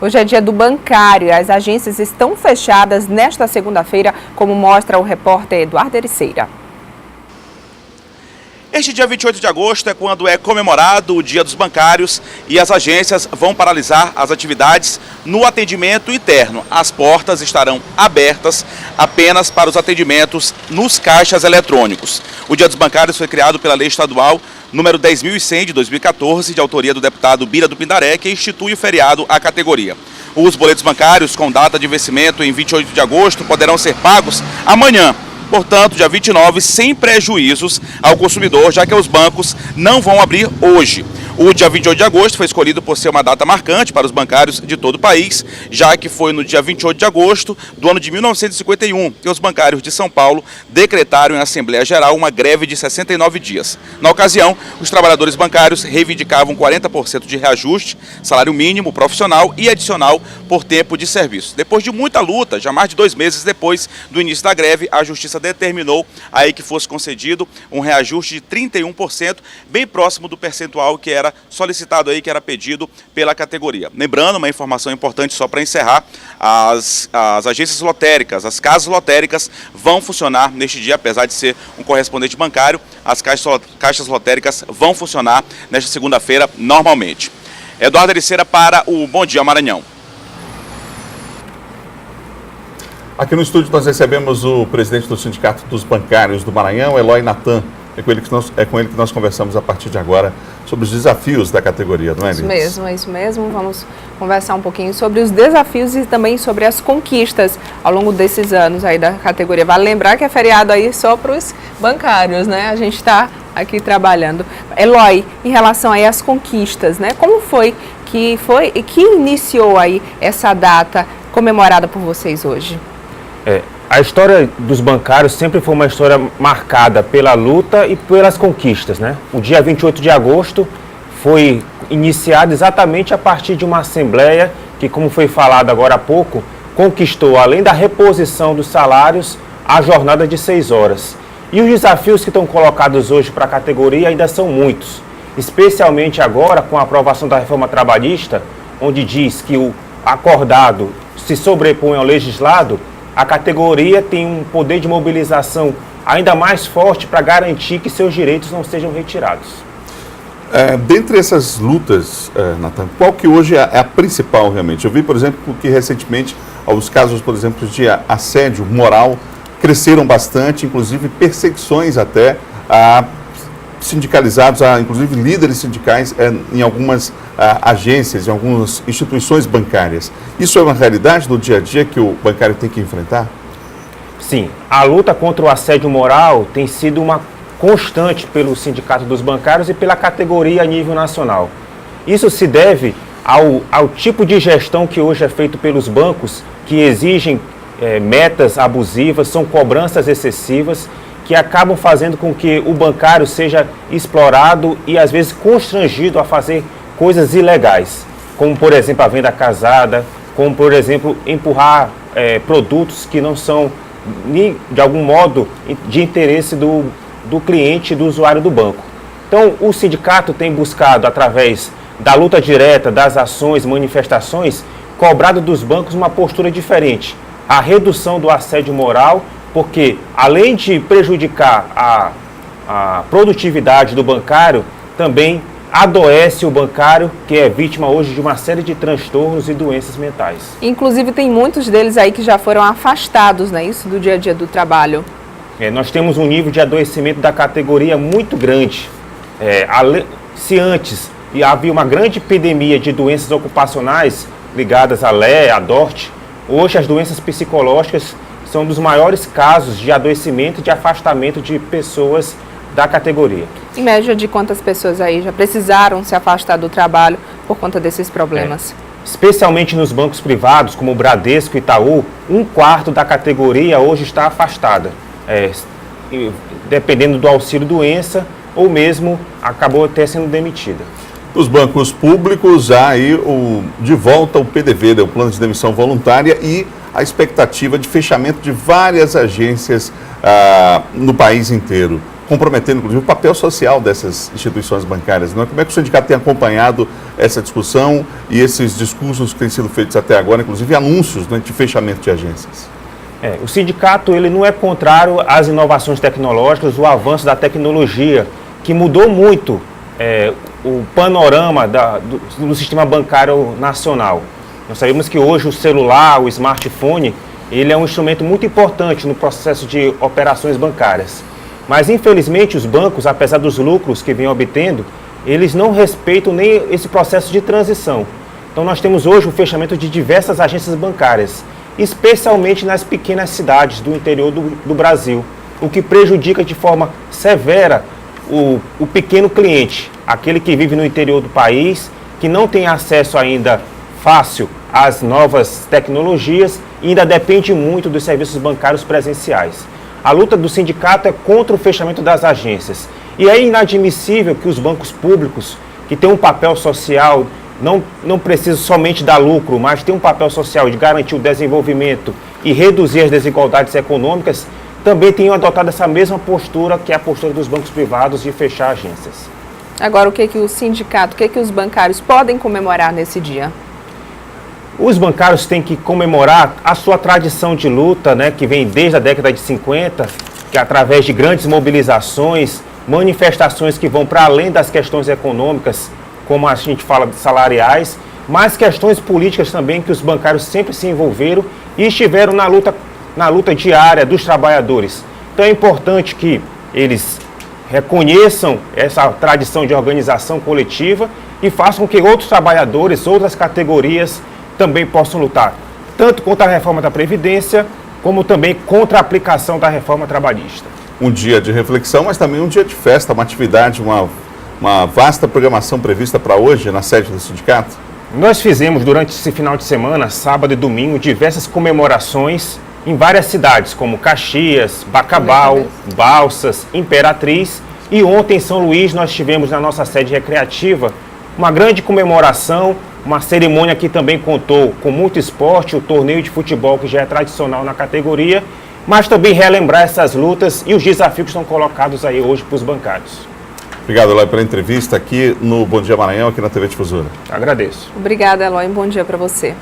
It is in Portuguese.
Hoje é dia do bancário. As agências estão fechadas nesta segunda-feira, como mostra o repórter Eduardo Ericeira. Este dia 28 de agosto é quando é comemorado o Dia dos Bancários e as agências vão paralisar as atividades no atendimento interno. As portas estarão abertas apenas para os atendimentos nos caixas eletrônicos. O Dia dos Bancários foi criado pela Lei Estadual número 10.100 de 2014, de autoria do deputado Bira do Pindaré, que institui o feriado à categoria. Os boletos bancários com data de vencimento em 28 de agosto poderão ser pagos amanhã. Portanto, dia 29, sem prejuízos ao consumidor, já que os bancos não vão abrir hoje. O dia 28 de agosto foi escolhido por ser uma data marcante para os bancários de todo o país, já que foi no dia 28 de agosto do ano de 1951 que os bancários de São Paulo decretaram em Assembleia Geral uma greve de 69 dias. Na ocasião, os trabalhadores bancários reivindicavam 40% de reajuste, salário mínimo profissional e adicional por tempo de serviço. Depois de muita luta, já mais de 2 meses depois do início da greve, a Justiça determinou aí que fosse concedido um reajuste de 31%, bem próximo do percentual que era solicitado aí, que era pedido pela categoria. Lembrando, uma informação importante só para encerrar, as agências lotéricas, as casas lotéricas vão funcionar neste dia, apesar de ser um correspondente bancário, as caixas lotéricas vão funcionar nesta segunda-feira normalmente. Eduardo Ericeira para o Bom Dia Maranhão. Aqui no estúdio nós recebemos o presidente do Sindicato dos Bancários do Maranhão, Eloy Natan. É com ele que nós conversamos a partir de agora sobre os desafios da categoria, não é, Liz? É isso mesmo. Vamos conversar um pouquinho sobre os desafios e também sobre as conquistas ao longo desses anos aí da categoria. Vale lembrar que é feriado aí só para os bancários, né? A gente está aqui trabalhando. Eloy, em relação aí às conquistas, né? Como foi que iniciou aí essa data comemorada por vocês hoje? A história dos bancários sempre foi uma história marcada pela luta e pelas conquistas, né? O dia 28 de agosto foi iniciado exatamente a partir de uma assembleia que, como foi falado agora há pouco, conquistou, além da reposição dos salários, a jornada de 6 horas. E os desafios que estão colocados hoje para a categoria ainda são muitos, especialmente agora com a aprovação da reforma trabalhista, onde diz que o acordado se sobrepõe ao legislado. A categoria tem um poder de mobilização ainda mais forte para garantir que seus direitos não sejam retirados. Dentre essas lutas, Natan, qual que hoje é a principal realmente? Eu vi, por exemplo, que recentemente os casos, por exemplo, de assédio moral cresceram bastante, inclusive perseguições até a sindicalizados, inclusive líderes sindicais em algumas agências, em algumas instituições bancárias. Isso é uma realidade do dia a dia que o bancário tem que enfrentar? Sim, a luta contra o assédio moral tem sido uma constante pelo Sindicato dos Bancários e pela categoria a nível nacional. Isso se deve ao tipo de gestão que hoje é feito pelos bancos, que exigem metas abusivas, são cobranças excessivas, que acabam fazendo com que o bancário seja explorado e às vezes constrangido a fazer coisas ilegais, como por exemplo a venda casada, como por exemplo empurrar produtos que não são de algum modo de interesse do cliente, do usuário do banco. Então o sindicato tem buscado, através da luta direta, das ações, manifestações, cobrado dos bancos uma postura diferente, a redução do assédio moral, porque além de prejudicar a produtividade do bancário, também adoece o bancário, que é vítima hoje de uma série de transtornos e doenças mentais. Inclusive tem muitos deles aí que já foram afastados, né, isso do dia a dia do trabalho. Nós temos um nível de adoecimento da categoria muito grande. Se antes havia uma grande epidemia de doenças ocupacionais ligadas à LE, à DORT, hoje as doenças psicológicas são dos maiores casos de adoecimento e de afastamento de pessoas da categoria. Em média de quantas pessoas aí já precisaram se afastar do trabalho por conta desses problemas? Especialmente nos bancos privados, como o Bradesco e Itaú, 1/4 da categoria hoje está afastada, dependendo do auxílio-doença ou mesmo acabou até sendo demitida. Nos bancos públicos, há aí de volta o PDV, o Plano de Demissão Voluntária, e a expectativa de fechamento de várias agências no país inteiro. comprometendo, inclusive, o papel social dessas instituições bancárias. Não é? Como é que o sindicato tem acompanhado essa discussão e esses discursos que têm sido feitos até agora, inclusive anúncios, né, de fechamento de agências? O sindicato ele não é contrário às inovações tecnológicas, o avanço da tecnologia, que mudou muito o panorama do sistema bancário nacional. Nós sabemos que hoje o celular, o smartphone, ele é um instrumento muito importante no processo de operações bancárias. Mas, infelizmente, os bancos, apesar dos lucros que vêm obtendo, eles não respeitam nem esse processo de transição. Então, nós temos hoje o fechamento de diversas agências bancárias, especialmente nas pequenas cidades do interior do Brasil, o que prejudica de forma severa o pequeno cliente, aquele que vive no interior do país, que não tem acesso ainda fácil às novas tecnologias e ainda depende muito dos serviços bancários presenciais. A luta do sindicato é contra o fechamento das agências. E é inadmissível que os bancos públicos, que têm um papel social, não precisam somente dar lucro, mas têm um papel social de garantir o desenvolvimento e reduzir as desigualdades econômicas, também tenham adotado essa mesma postura, que é a postura dos bancos privados de fechar agências. Agora, o que o sindicato, o que os bancários podem comemorar nesse dia? Os bancários têm que comemorar a sua tradição de luta, né, que vem desde a década de 50, que através de grandes mobilizações, manifestações que vão para além das questões econômicas, como a gente fala de salariais, mas questões políticas também, que os bancários sempre se envolveram e estiveram na luta diária dos trabalhadores. Então é importante que eles reconheçam essa tradição de organização coletiva e façam que outros trabalhadores, outras categorias também possam lutar, tanto contra a reforma da Previdência, como também contra a aplicação da reforma trabalhista. Um dia de reflexão, mas também um dia de festa, uma atividade, uma vasta programação prevista para hoje na sede do sindicato? Nós fizemos durante esse final de semana, sábado e domingo, diversas comemorações em várias cidades, como Caxias, Bacabal, Balsas, Imperatriz, e ontem em São Luís nós tivemos na nossa sede recreativa uma grande comemoração, uma cerimônia que também contou com muito esporte, o torneio de futebol que já é tradicional na categoria, mas também relembrar essas lutas e os desafios que estão colocados aí hoje para os bancários. Obrigado, Eloy, pela entrevista aqui no Bom Dia Maranhão, aqui na TV Difusora. Agradeço. Obrigada, Eloy. Bom dia para você.